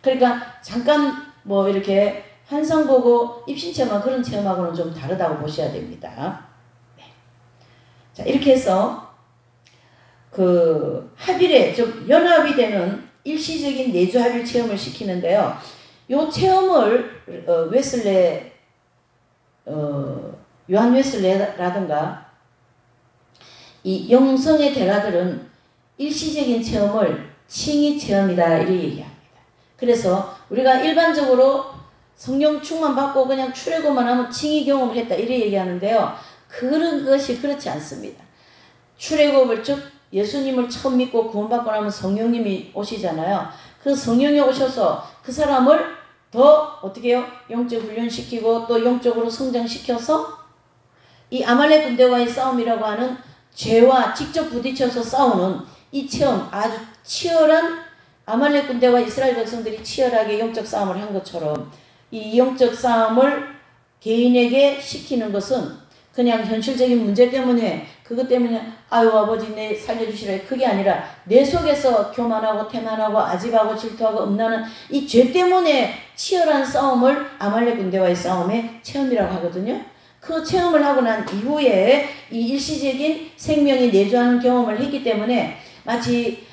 그러니까 잠깐 뭐 이렇게 환상 보고 입신 체험한 그런 체험하고는 좀 다르다고 보셔야 됩니다. 네. 자, 이렇게 해서 그 합일에 좀 연합이 되는 일시적인 내주 합일 체험을 시키는데요. 요 체험을 웨슬레 요한 웨슬레라든가 이 영성의 대가들은 일시적인 체험을 칭의 체험이다 이렇게 얘기합니다. 그래서 우리가 일반적으로 성령 충만 받고 그냥 출애굽만 하면 칭의 경험을 했다 이렇게 얘기하는데요. 그런 것이 그렇지 않습니다. 출애굽을 즉 예수님을 처음 믿고 구원받고 나면 성령님이 오시잖아요. 그 성령이 오셔서 그 사람을 더 어떻게 해요? 영적 훈련시키고 또 영적으로 성장시켜서 이 아말렉 군대와의 싸움이라고 하는 죄와 직접 부딪혀서 싸우는 이 체험, 아주 치열한 아말렉 군대와 이스라엘 백성들이 치열하게 영적 싸움을 한 것처럼 이 영적 싸움을 개인에게 시키는 것은 그냥 현실적인 문제 때문에 그것 때문에 아유 아버지 내 살려주시라 그게 아니라 내 속에서 교만하고 태만하고 아집하고 질투하고 음란한 이 죄 때문에 치열한 싸움을 아말렉 군대와의 싸움의 체험이라고 하거든요. 그 체험을 하고 난 이후에 이 일시적인 생명이 내주하는 경험을 했기 때문에 마치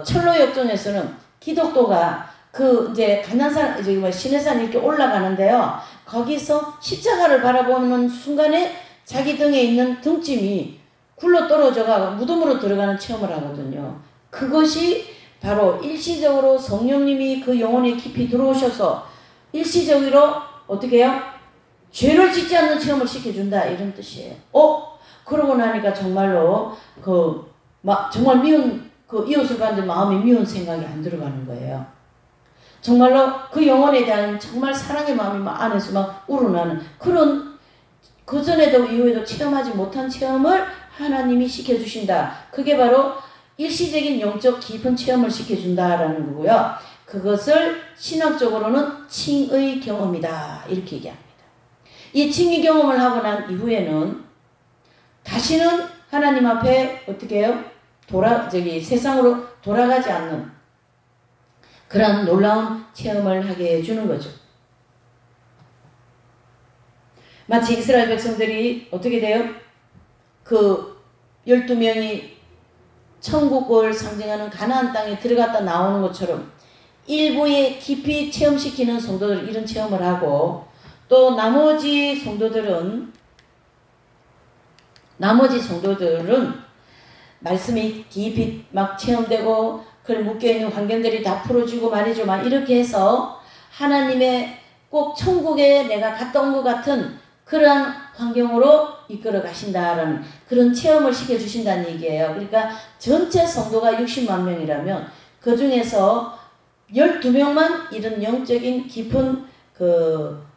철로 역전에서는 기독도가 그 이제 가난산 저기 뭐 시내산 이렇게 올라가는데요. 거기서 십자가를 바라보는 순간에 자기 등에 있는 등짐이 굴러 떨어져가 무덤으로 들어가는 체험을 하거든요. 그것이 바로 일시적으로 성령님이 그 영혼에 깊이 들어오셔서 일시적으로 어떻게 해요? 죄를 짓지 않는 체험을 시켜준다 이런 뜻이에요. 그러고 나니까 정말로 정말 미운 그 이웃을 봤는데 마음에 미운 생각이 안 들어가는 거예요. 정말로 그 영혼에 대한 정말 사랑의 마음이 막 안에서 막 우러나는 그런 그전에도 이후에도 체험하지 못한 체험을 하나님이 시켜주신다. 그게 바로 일시적인 영적 깊은 체험을 시켜준다라는 거고요. 그것을 신학적으로는 칭의 경험이다 이렇게 얘기합니다. 이 칭의 경험을 하고 난 이후에는 다시는 하나님 앞에 어떻게 해요? 세상으로 돌아가지 않는 그런 놀라운 체험을 하게 해주는 거죠. 마치 이스라엘 백성들이 어떻게 돼요? 그 12명이 천국을 상징하는 가나안 땅에 들어갔다 나오는 것처럼 일부에 깊이 체험시키는 성도들 이런 체험을 하고 또 나머지 성도들은 말씀이 깊이 막 체험되고 그 묶여있는 환경들이 다 풀어지고 말이죠. 막 이렇게 해서 하나님의 꼭 천국에 내가 갔다 온 것 같은 그러한 환경으로 이끌어 가신다라는 그런 체험을 시켜주신다는 얘기예요. 그러니까 전체 성도가 60만 명이라면 그 중에서 12명만 이런 영적인 깊은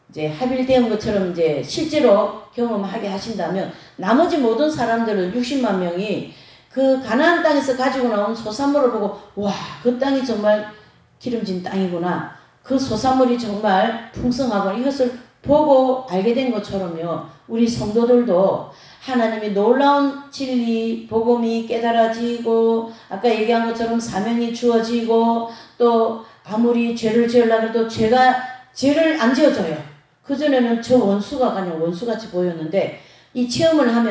이제 합일되는 것처럼 이제 실제로 경험하게 하신다면 나머지 모든 사람들은 60만 명이 그 가나안 땅에서 가지고 나온 소산물을 보고 와, 그 땅이 정말 기름진 땅이구나. 그 소산물이 정말 풍성하고 이것을 보고 알게 된 것처럼요. 우리 성도들도 하나님의 놀라운 진리, 복음이 깨달아지고 아까 얘기한 것처럼 사명이 주어지고 또 아무리 죄를 지으려고 해도 죄를 안 지어져요. 그전에는 저 원수가 그냥 원수같이 보였는데 이 체험할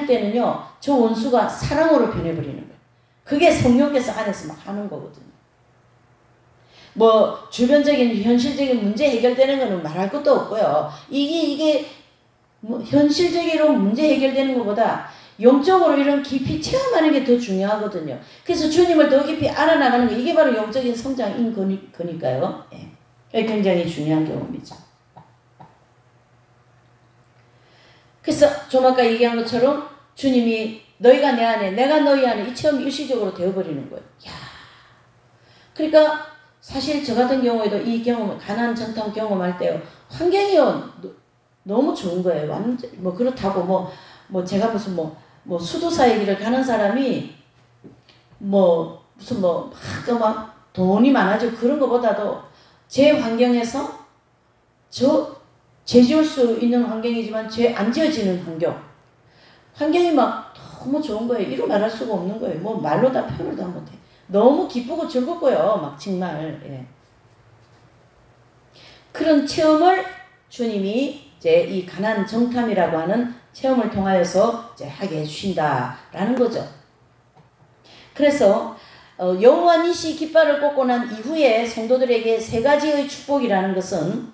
때는요. 저 원수가 사랑으로 변해버리는 거예요. 그게 성령께서 안에서 막 하는 거거든요. 뭐 주변적인 현실적인 문제 해결되는 거는 말할 것도 없고요. 이게 뭐 현실적으로 문제 해결되는 것보다 영적으로 이런 깊이 체험하는 게 더 중요하거든요. 그래서 주님을 더 깊이 알아나가는 게 이게 바로 영적인 성장인 거니까요. 예. 굉장히 중요한 경험이죠. 그래서 좀 아까 얘기한 것처럼 주님이 너희가 내 안에 내가 너희 안에 이 체험이 일시적으로 되어버리는 거예요. 야, 그러니까 사실 저 같은 경우에도 이 경험을 가나안 전통 경험할 때요. 환경이요 너무 좋은 거예요. 완전 뭐 그렇다고 뭐 제가 무슨 뭐 수도사의 길을 가는 사람이 뭐 무슨 막 돈이 많아지고 그런 것보다도 제 환경에서 죄 지을 수 있는 환경이지만 죄 안 지어지는 환경이 막 너무 좋은 거예요. 이루 말할 수가 없는 거예요. 뭐 말로 다 표현을 다 못해. 너무 기쁘고 즐겁고요. 막 정말 예. 그런 체험을 주님이 이제 이 가나안 정탐이라고 하는 체험을 통하여서 이제 하게 해주신다라는 거죠. 그래서 여호와 니시 깃발을 꽂고 난 이후에 성도들에게 세 가지의 축복이라는 것은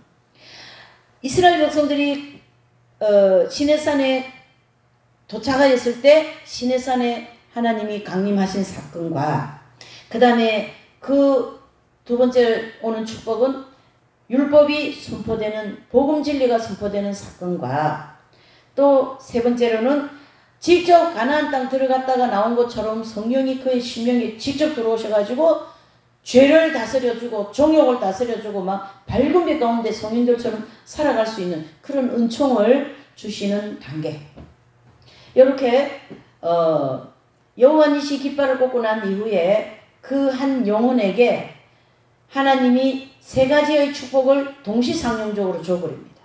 이스라엘 백성들이 시내산에 도착하였을 때 시내산에 하나님이 강림하신 사건과 그 다음에 그 두 번째 오는 축복은 율법이 선포되는 복음 진리가 선포되는 사건과 또 세 번째로는 직접 가나안 땅 들어갔다가 나온 것처럼 성령이 그의 심령에 직접 들어오셔가지고 죄를 다스려주고 정욕을 다스려주고 막 밝은 빛 가운데 성인들처럼 살아갈 수 있는 그런 은총을 주시는 단계. 이렇게 여호와 니시 깃발을 꽂고 난 이후에 그 한 영혼에게 하나님이 세 가지의 축복을 동시상용적으로 줘버립니다.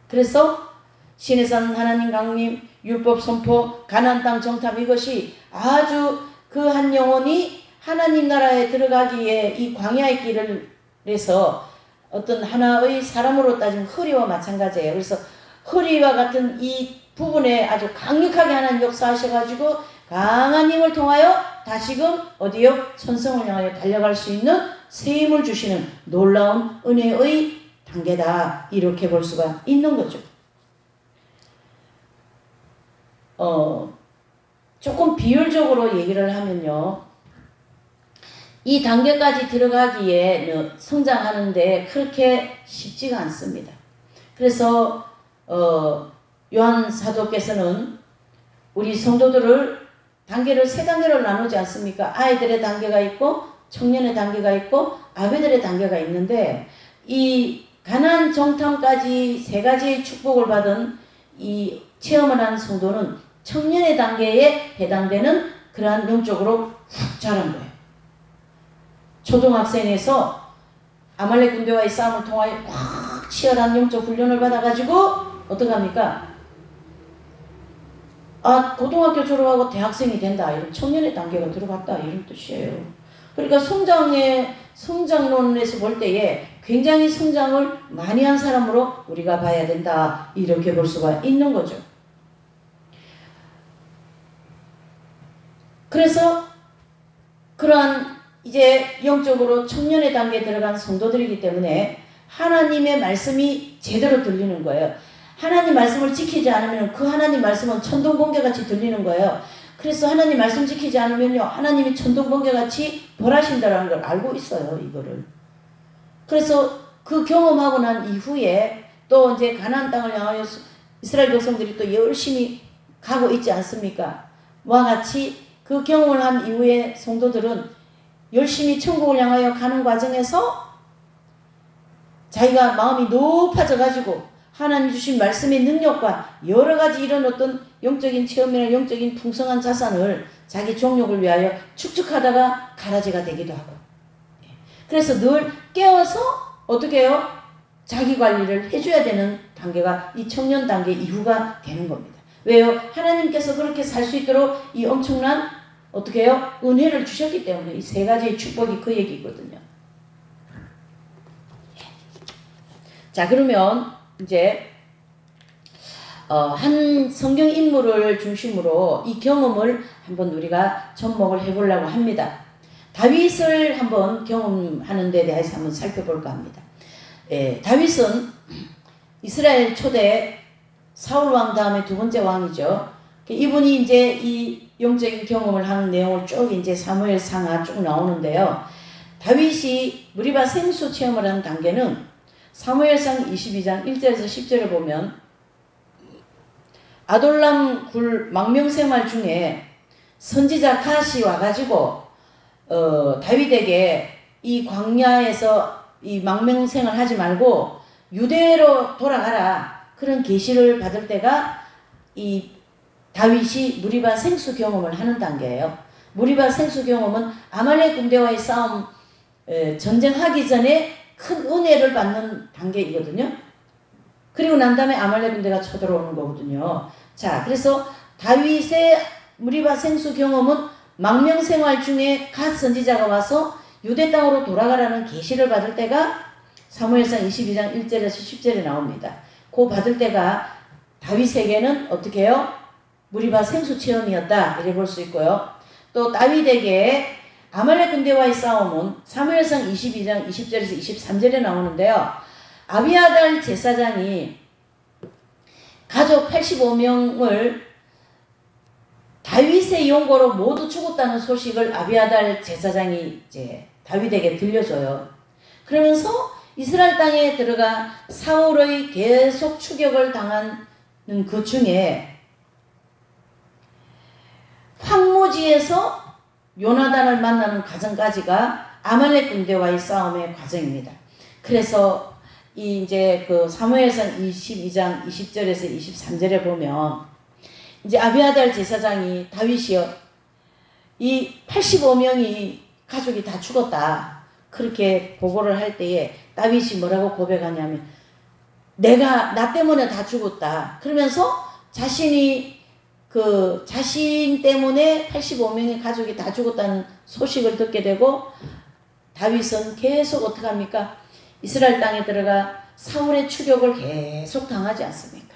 그래서 시내산 하나님 강림, 율법 선포, 가나안 땅 정탐 이것이 아주 그 한 영혼이 하나님 나라에 들어가기에 이 광야의 길을 해서 어떤 하나의 사람으로 따지면 허리와 마찬가지예요. 그래서 허리와 같은 이 부분에 아주 강력하게 하나님 역사하셔가지고 강한 힘을 통하여 다시금 어디요? 천성을 향하여 달려갈 수 있는 새 힘을 주시는 놀라운 은혜의 단계다. 이렇게 볼 수가 있는 거죠. 조금 비율적으로 얘기를 하면요. 이 단계까지 들어가기에 성장하는데 그렇게 쉽지가 않습니다. 그래서 요한 사도께서는 우리 성도들을 단계를 세 단계로 나누지 않습니까? 아이들의 단계가 있고 청년의 단계가 있고 아베들의 단계가 있는데 이 가나안 정탐까지 세 가지의 축복을 받은 이 체험을 한 성도는 청년의 단계에 해당되는 그러한 영적으로 훅 자란 거예요. 초등학생에서 아말렉 군대와의 싸움을 통하여 확 치열한 영적 훈련을 받아가지고 어떡합니까? 고등학교 졸업하고 대학생이 된다. 이런 청년의 단계가 들어갔다. 이런 뜻이에요. 그러니까 성장론에서 볼 때에 굉장히 성장을 많이 한 사람으로 우리가 봐야 된다. 이렇게 볼 수가 있는 거죠. 그래서 그러한 이제 영적으로 청년의 단계에 들어간 성도들이기 때문에 하나님의 말씀이 제대로 들리는 거예요. 하나님 말씀을 지키지 않으면 그 하나님 말씀은 천둥번개같이 들리는 거예요. 그래서 하나님 말씀 지키지 않으면요. 하나님이 천둥번개같이 벌하신다는 걸 알고 있어요. 이거를. 그래서 그 경험하고 난 이후에 또 이제 가나안 땅을 향하여 이스라엘 백성들이 또 열심히 가고 있지 않습니까? 와 같이 그 경험을 한 이후에 성도들은 열심히 천국을 향하여 가는 과정에서 자기가 마음이 높아져 가지고 하나님 주신 말씀의 능력과 여러 가지 이런 어떤 영적인 체험이나 영적인 풍성한 자산을 자기 종욕을 위하여 축적하다가 가라지가 되기도 하고. 그래서 늘 깨어서 어떻게 해요? 자기 관리를 해줘야 되는 단계가 이 청년 단계 이후가 되는 겁니다. 왜요? 하나님께서 그렇게 살 수 있도록 이 엄청난 어떻게 해요? 은혜를 주셨기 때문에 이 세 가지의 축복이 그 얘기거든요. 자, 그러면 이제 한 성경 인물을 중심으로 이 경험을 한번 우리가 접목을 해보려고 합니다. 다윗을 한번 경험하는 데 대해서 한번 살펴볼까 합니다. 다윗은 이스라엘 초대 사울 왕 다음에 두 번째 왕이죠. 이분이 이제 이 영적인 경험을 하는 내용을 쭉 이제 사무엘 상하 쭉 나오는데요. 다윗이 무리바 생수 체험을 하는 단계는 사무엘상 22장 1절에서 10절을 보면 아돌람 굴 망명생활 중에 선지자 갓이 와가지고 다윗에게 이 광야에서 이 망명생활 하지 말고 유대로 돌아가라 그런 계시를 받을 때가 이 다윗이 무리바 생수 경험을 하는 단계예요. 무리바 생수 경험은 아말렉 군대와의 싸움 전쟁하기 전에 큰 은혜를 받는 단계이거든요. 그리고 난 다음에 아말렉 군대가 쳐들어오는 거거든요. 자, 그래서 다윗의 무리바 생수 경험은 망명생활 중에 갓 선지자가 와서 유대 땅으로 돌아가라는 계시를 받을 때가 사무엘상 22장 1절에서 10절에 나옵니다. 그 받을 때가 다윗에게는 어떻게 해요? 무리바 생수 체험이었다 이래 볼 수 있고요. 또 다윗에게 아말렉 군대와의 싸움은 사무엘상 22장 20절에서 23절에 나오는데요. 아비아달 제사장이 가족 85명을 다윗의 용거로 모두 죽었다는 소식을 아비아달 제사장이 이제 다윗에게 들려줘요. 그러면서 이스라엘 땅에 들어가 사울의 계속 추격을 당하는 그 중에 황무지에서 요나단을 만나는 과정까지가 아말렉 군대와의 싸움의 과정입니다. 그래서 이제 그 사무엘상 22장 20절에서 23절에 보면 이제 아비아달 제사장이 다윗이요 이 85명이 가족이 다 죽었다 그렇게 보고를 할 때에 다윗이 뭐라고 고백하냐면 나 때문에 다 죽었다 그러면서 자신이 그 자신 때문에 85명의 가족이 다 죽었다는 소식을 듣게 되고 다윗은 계속 어떻게 합니까? 이스라엘 땅에 들어가 사울의 추격을 계속 당하지 않습니까?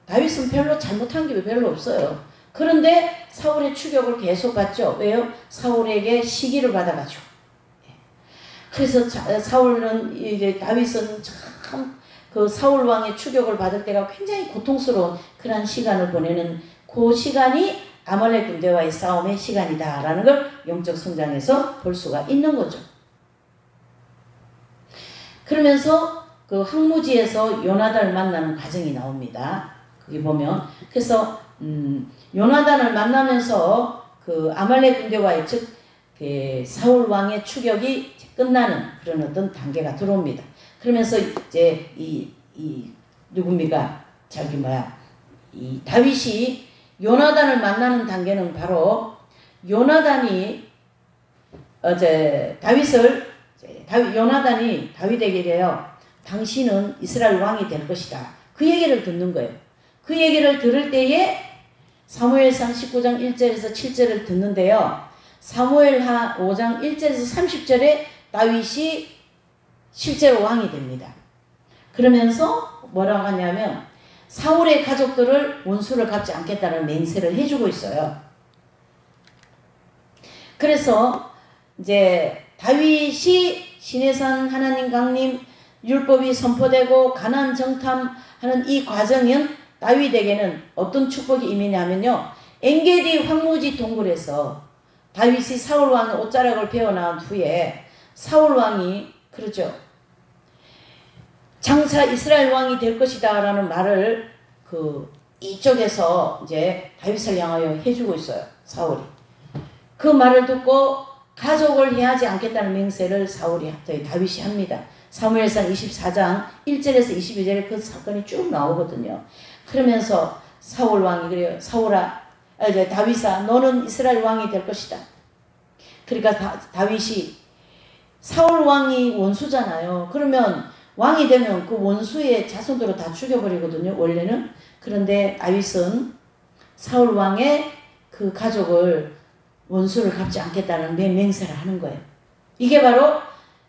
다윗은 별로 잘못한 게 별로 없어요. 그런데 사울의 추격을 계속 받죠. 왜요? 사울에게 시기를 받아가지고. 그래서 다윗은 참 그 사울 왕의 추격을 받을 때가 굉장히 고통스러운 그런 시간을 보내는 그 시간이 아말렉 군대와의 싸움의 시간이다라는 걸 영적 성장에서 볼 수가 있는 거죠. 그러면서 그 항무지에서 요나단을 만나는 과정이 나옵니다. 거기 보면 그래서 요나단을 만나면서 그 아말렉 군대와의 즉 사울 왕의 추격이 끝나는 그런 어떤 단계가 들어옵니다. 그러면서 이제 누굽니까? 이 다윗이 요나단을 만나는 단계는 바로 요나단이 요나단이 다윗에게 이래요. 당신은 이스라엘 왕이 될 것이다. 그 얘기를 듣는 거예요. 그 얘기를 들을 때에 사무엘상 19장 1절에서 7절을 듣는데요. 사무엘하 5장 1절에서 30절에 다윗이 실제로 왕이 됩니다. 그러면서 뭐라고 하냐면 사울의 가족들을 원수를 갚지 않겠다는 맹세를 해주고 있어요. 그래서 이제 다윗이 시내산 하나님 강림 율법이 선포되고 가나안 정탐하는 이 과정은 다윗에게는 어떤 축복이 임했냐면요. 엔게디 황무지 동굴에서 다윗이 사울 왕의 옷자락을 베어나온 후에 사울 왕이 그러죠. 장차 이스라엘 왕이 될 것이다 라는 말을 이쪽에서 이제 다윗을 향하여 해주고 있어요. 사울이. 그 말을 듣고 가족을 해하지 않겠다는 맹세를 다윗이 합니다. 사무엘상 24장 1절에서 22절에 그 사건이 쭉 나오거든요. 그러면서 사울 왕이 그래요. 다윗아 너는 이스라엘 왕이 될 것이다. 그러니까 다윗이 사울 왕이 원수잖아요. 그러면 왕이 되면 그 원수의 자손들을 다 죽여버리거든요. 원래는. 그런데 다윗은 사울 왕의 그 가족을 원수를 갚지 않겠다는 맹세를 하는 거예요. 이게 바로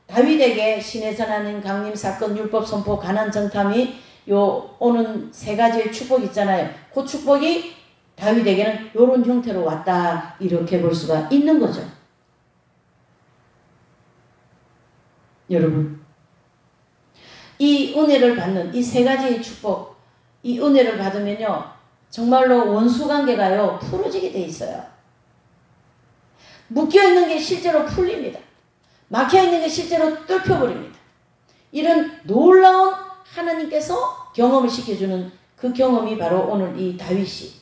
다윗에게 시내산 하나님 강림 사건 율법 선포 가나안 정탐이 오는 세 가지의 축복이 있잖아요. 그 축복이 다윗에게는 이런 형태로 왔다 이렇게 볼 수가 있는 거죠. 여러분 이 은혜를 받는 이 세 가지의 축복 이 은혜를 받으면요 정말로 원수관계가요 풀어지게 돼 있어요. 묶여있는 게 실제로 풀립니다. 막혀있는 게 실제로 뚫혀버립니다. 이런 놀라운 하나님께서 경험을 시켜주는 그 경험이 바로 오늘 이 다윗이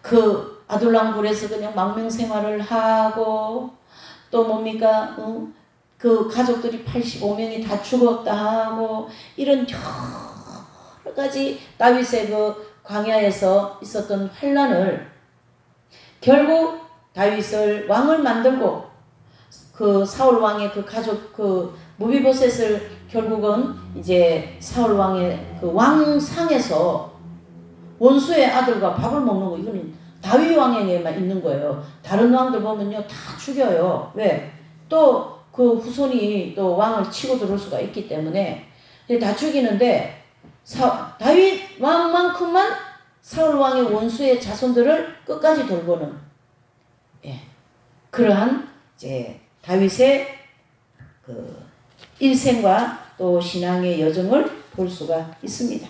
그 아둘람 굴에서 그냥 망명생활을 하고 또 뭡니까 그 가족들이 85명이 다 죽었다 하고 이런 여러 가지 다윗의 그 광야에서 있었던 환난을 결국 다윗을 왕을 만들고 그 사울 왕의 그 가족 그 무비보셋을 결국은 이제 사울 왕의 그 왕상에서 원수의 아들과 밥을 먹는 거 이거는 다윗 왕에게만 있는 거예요. 다른 왕들 보면요 다 죽여요. 왜? 또 그 후손이 또 왕을 치고 들어올 수가 있기 때문에 다 죽이는데 다윗 왕만큼만 사울 왕의 원수의 자손들을 끝까지 돌보는 그러한 이제 다윗의 그 일생과 또 신앙의 여정을 볼 수가 있습니다.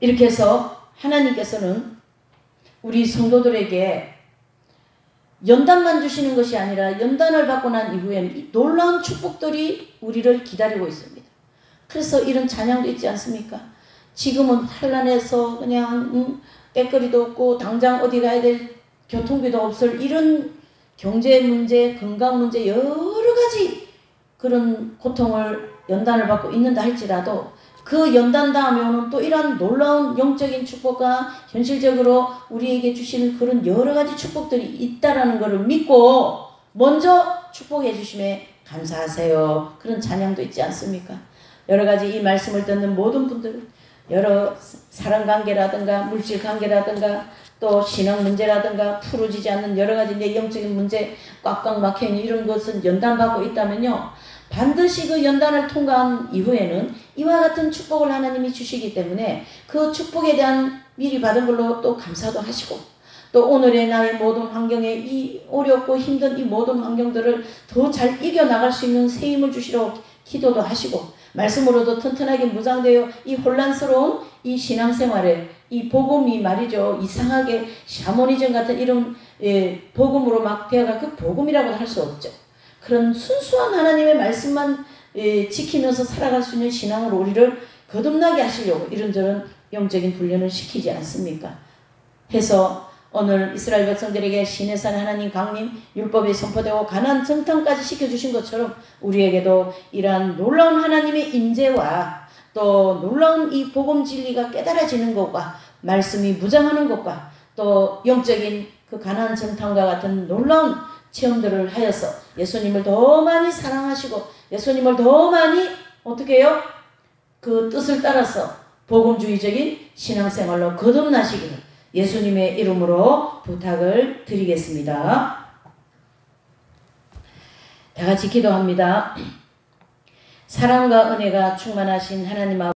이렇게 해서 하나님께서는 우리 성도들에게 연단만 주시는 것이 아니라 연단을 받고 난 이후에는 놀라운 축복들이 우리를 기다리고 있습니다. 그래서 이런 찬양도 있지 않습니까? 지금은 환난해서 그냥 때거리도 없고 당장 어디 가야 될 교통비도 없을 이런 경제 문제, 건강 문제 여러 가지 그런 고통을 연단을 받고 있는다 할지라도 그 연단 다음에 오는 또 이러한 놀라운 영적인 축복과 현실적으로 우리에게 주시는 그런 여러 가지 축복들이 있다라는 것을 믿고 먼저 축복해 주심에 감사하세요. 그런 찬양도 있지 않습니까? 여러 가지 이 말씀을 듣는 모든 분들 여러 사랑관계라든가 물질관계라든가 또 신앙 문제라든가 풀어지지 않는 여러 가지 내 영적인 문제 꽉꽉 막혀있는 이런 것은 연단받고 있다면요. 반드시 그 연단을 통과한 이후에는 이와 같은 축복을 하나님이 주시기 때문에 그 축복에 대한 미리 받은 걸로 또 감사도 하시고 또 오늘의 나의 모든 환경에 이 어렵고 힘든 이 모든 환경들을 더 잘 이겨나갈 수 있는 새 힘을 주시러 기도도 하시고 말씀으로도 튼튼하게 무장되어 이 혼란스러운 이 신앙생활에 이 복음이 말이죠. 이상하게 샤머니즘 같은 이런 복음으로 막 되어가 그 복음이라고도 할 수 없죠. 그런 순수한 하나님의 말씀만 지키면서 살아갈 수 있는 신앙으로 우리를 거듭나게 하시려고 이런저런 영적인 훈련을 시키지 않습니까? 해서 오늘 이스라엘 백성들에게 시내산 하나님 강림 율법이 선포되고 가나안 정탐까지 시켜주신 것처럼 우리에게도 이러한 놀라운 하나님의 인재와 또 놀라운 이 복음 진리가 깨달아지는 것과 말씀이 무장하는 것과 또 영적인 그 가나안 정탐과 같은 놀라운 체험들을 하여서 예수님을 더 많이 사랑하시고 예수님을 더 많이 어떻게 해요? 그 뜻을 따라서 복음주의적인 신앙생활로 거듭나시기를 예수님의 이름으로 부탁을 드리겠습니다. 다 같이 기도합니다. 사랑과 은혜가 충만하신 하나님 아버지